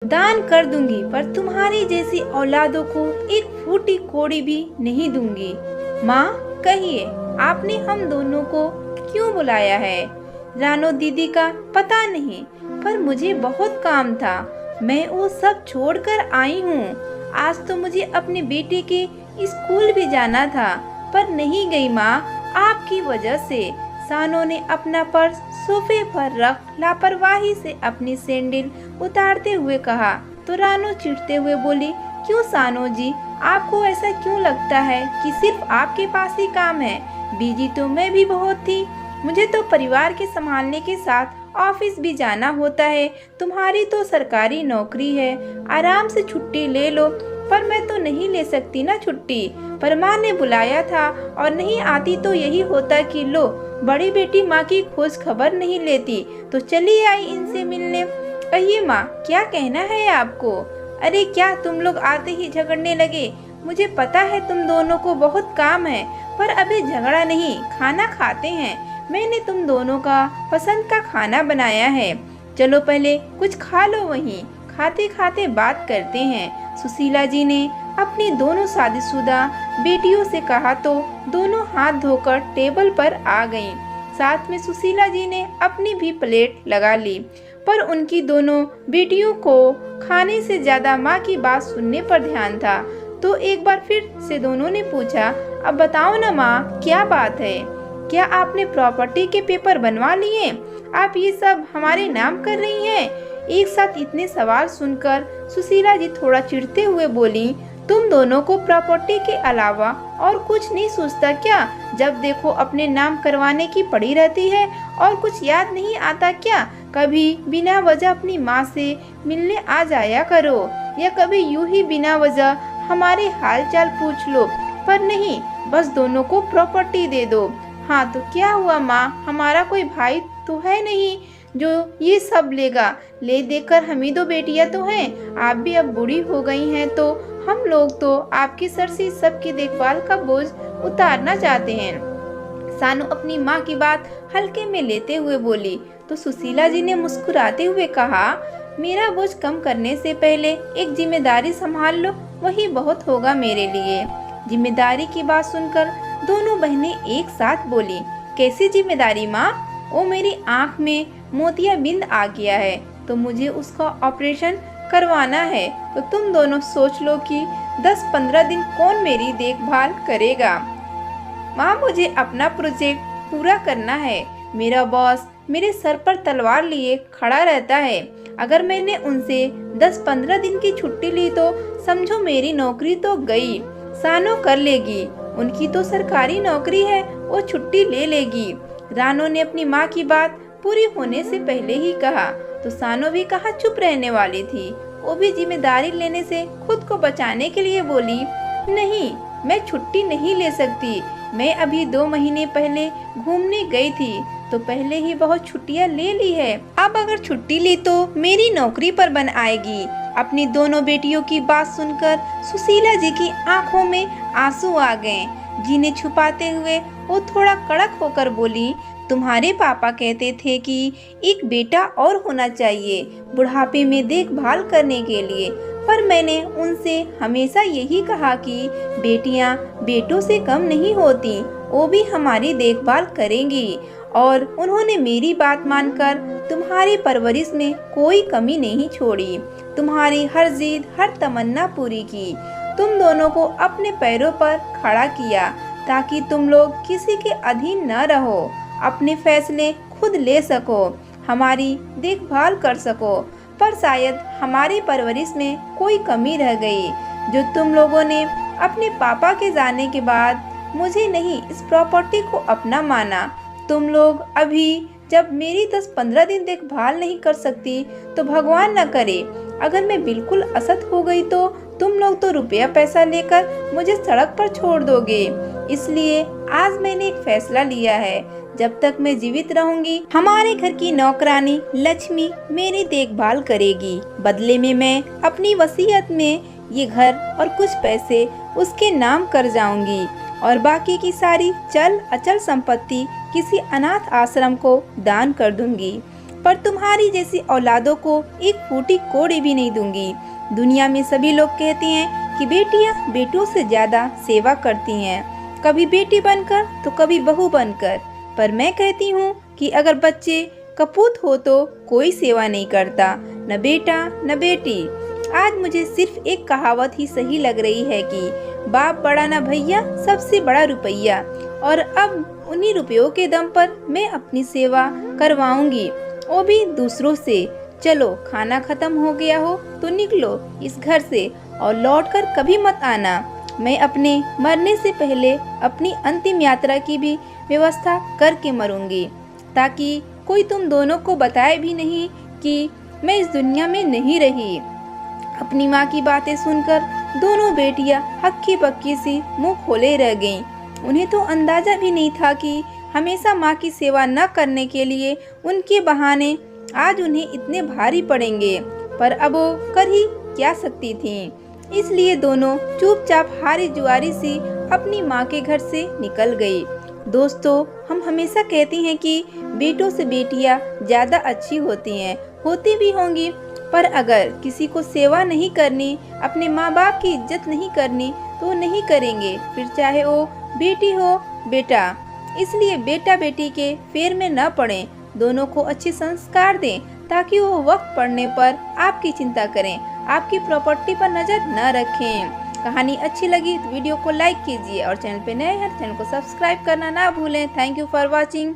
दान कर दूंगी, पर तुम्हारी जैसी औलादों को एक फूटी कोड़ी भी नहीं दूंगी। माँ कहिए, आपने हम दोनों को क्यों बुलाया है? रानो दीदी का पता नहीं, पर मुझे बहुत काम था। मैं वो सब छोड़कर आई हूँ। आज तो मुझे अपने बेटे के स्कूल भी जाना था, पर नहीं गई माँ, आपकी वजह से। सानो ने अपना पर्स सोफे पर रख लापरवाही से अपनी सैंडल उतारते हुए कहा, तो रानो चिढ़ते हुए बोली, क्यों सानो जी, आपको ऐसा क्यों लगता है कि सिर्फ आपके पास ही काम है? बिजी तो मैं भी बहुत थी। मुझे तो परिवार के संभालने के साथ ऑफिस भी जाना होता है। तुम्हारी तो सरकारी नौकरी है, आराम से छुट्टी ले लो। पर मैं तो नहीं ले सकती ना छुट्टी, पर माँ ने बुलाया था और नहीं आती तो यही होता कि लो, बड़ी बेटी माँ की खोज खबर नहीं लेती, तो चली आई इनसे मिलने। कहिए माँ, क्या कहना है आपको? अरे क्या तुम लोग आते ही झगड़ने लगे? मुझे पता है तुम दोनों को बहुत काम है, पर अभी झगड़ा नहीं, खाना खाते हैं। मैंने तुम दोनों का पसंद का खाना बनाया है, चलो पहले कुछ खा लो, वहीं खाते खाते बात करते हैं। सुशीला जी ने अपनी दोनों शादीशुदा बेटियों से कहा तो दोनों हाथ धोकर टेबल पर आ गईं। साथ में सुशीला जी ने अपनी भी प्लेट लगा ली, पर उनकी दोनों बेटियों को खाने से ज्यादा माँ की बात सुनने पर ध्यान था। तो एक बार फिर से दोनों ने पूछा, अब बताओ ना माँ, क्या बात है? क्या आपने प्रॉपर्टी के पेपर बनवा लिए? आप ये सब हमारे नाम कर रही हैं? एक साथ इतने सवाल सुनकर सुशीला जी थोड़ा चिढ़ते हुए बोली, तुम दोनों को प्रॉपर्टी के अलावा और कुछ नहीं सोचता क्या? जब देखो अपने नाम करवाने की पड़ी रहती है, और कुछ याद नहीं आता क्या? कभी बिना वजह अपनी माँ से मिलने आ जाया करो, या कभी यूं ही बिना वजह हमारे हालचाल पूछ लो। पर नहीं, बस दोनों को प्रॉपर्टी दे दो। हाँ तो क्या हुआ माँ, हमारा कोई भाई तो है नहीं जो ये सब लेगा? ले देकर हम ही दो बेटियां तो हैं। आप भी अब बूढ़ी हो गई हैं, तो हम लोग तो आपके सर से सबकी देखभाल का बोझ उतारना चाहते हैं। सानू अपनी माँ की बात हल्के में लेते हुए बोली, तो सुशीला जी ने मुस्कुराते हुए कहा, मेरा बोझ कम करने से पहले एक जिम्मेदारी संभाल लो, वही बहुत होगा मेरे लिए। जिम्मेदारी की बात सुनकर दोनों बहनें एक साथ बोली, कैसी जिम्मेदारी माँ? वो मेरी आँख में मोतियाबिंद आ गया है, तो मुझे उसका ऑपरेशन करवाना है। तो तुम दोनों सोच लो कि 10-15 दिन कौन मेरी देखभाल करेगा। माँ, मुझे अपना प्रोजेक्ट पूरा करना है। मेरा बॉस मेरे सर पर तलवार लिए खड़ा रहता है। अगर मैंने उनसे 10-15 दिन की छुट्टी ली तो समझो मेरी नौकरी तो गई। सानो कर लेगी, उनकी तो सरकारी नौकरी है, वो छुट्टी ले लेगी। रानो ने अपनी माँ की बात पूरी होने से पहले ही कहा, तो सानो भी कहाँ चुप रहने वाली थी। वो भी जिम्मेदारी लेने से खुद को बचाने के लिए बोली, नहीं, मैं छुट्टी नहीं ले सकती। मैं अभी 2 महीने पहले घूमने गई थी, तो पहले ही बहुत छुट्टियाँ ले ली है। अब अगर छुट्टी ली तो मेरी नौकरी पर बन आएगी। अपनी दोनों बेटियों की बात सुनकर सुशीला जी की आंखों में आंसू आ गए। जिन्हें छुपाते हुए वो थोड़ा कड़क होकर बोली, तुम्हारे पापा कहते थे कि एक बेटा और होना चाहिए बुढ़ापे में देखभाल करने के लिए, पर मैंने उनसे हमेशा यही कहा कि बेटियां बेटों से कम नहीं होती, वो भी हमारी देखभाल करेंगी। और उन्होंने मेरी बात मानकर तुम्हारी परवरिश में कोई कमी नहीं छोड़ी, तुम्हारी हर जिद हर तमन्ना पूरी की, तुम दोनों को अपने पैरों पर खड़ा किया ताकि तुम लोग किसी के अधीन न रहो, अपने फैसले खुद ले सको, हमारी देखभाल कर सको। पर शायद हमारी परवरिश में कोई कमी रह गई, जो तुम लोगों ने अपने पापा के जाने के बाद मुझे नहीं, इस प्रॉपर्टी को अपना माना। तुम लोग अभी जब मेरी 10-15 दिन देखभाल नहीं कर सकती, तो भगवान न करे अगर मैं बिल्कुल असत हो गई तो तुम लोग तो रुपया पैसा लेकर मुझे सड़क पर छोड़ दोगे। इसलिए आज मैंने एक फैसला लिया है, जब तक मैं जीवित रहूंगी हमारे घर की नौकरानी लक्ष्मी मेरी देखभाल करेगी। बदले में मैं अपनी वसीयत में ये घर और कुछ पैसे उसके नाम कर जाऊंगी, और बाकी की सारी चल अचल संपत्ति किसी अनाथ आश्रम को दान कर दूंगी। पर तुम्हारी जैसी औलादों को एक फूटी कोड़ी भी नहीं दूंगी। दुनिया में सभी लोग कहते हैं कि बेटियां बेटों से ज्यादा सेवा करती हैं, कभी बेटी बनकर तो कभी बहू बनकर। पर मैं कहती हूँ कि अगर बच्चे कपूत हो तो कोई सेवा नहीं करता, न बेटा न बेटी। आज मुझे सिर्फ एक कहावत ही सही लग रही है कि बाप बड़ा न भैया, सबसे बड़ा रुपया। और अब उन्हीं रुपयों के दम पर मैं अपनी सेवा करवाऊंगी, वो भी दूसरों से। चलो, खाना खत्म हो गया हो तो निकलो इस घर से और लौटकर कभी मत आना। मैं अपने मरने से पहले अपनी अंतिम यात्रा की भी व्यवस्था करके मरूंगी, ताकि कोई तुम दोनों को बताए भी नहीं कि मैं इस दुनिया में नहीं रही। अपनी माँ की बातें सुनकर दोनों बेटियां हक्की बक्की सी मुंह खोले रह गईं। उन्हें तो अंदाजा भी नहीं था कि हमेशा माँ की सेवा न करने के लिए उनके बहाने आज उन्हें इतने भारी पड़ेंगे। पर अब वो कर ही क्या सकती थीं। इसलिए दोनों चुपचाप हारी जुआरी सी अपनी माँ के घर से निकल गई। दोस्तों, हम हमेशा कहते हैं कि बेटों से बेटियां ज़्यादा अच्छी होती हैं, होती भी होंगी। पर अगर किसी को सेवा नहीं करनी, अपने माँ बाप की इज्जत नहीं करनी, तो वो नहीं करेंगे, फिर चाहे वो बेटी हो बेटा। इसलिए बेटा बेटी के फेर में न पड़ें, दोनों को अच्छे संस्कार दें, ताकि वो वक्त पड़ने पर आपकी चिंता करें, आपकी प्रॉपर्टी पर नज़र न रखें। कहानी अच्छी लगी तो वीडियो को लाइक कीजिए और चैनल पे नए हैं तो चैनल को सब्सक्राइब करना ना भूलें। Thank you for watching.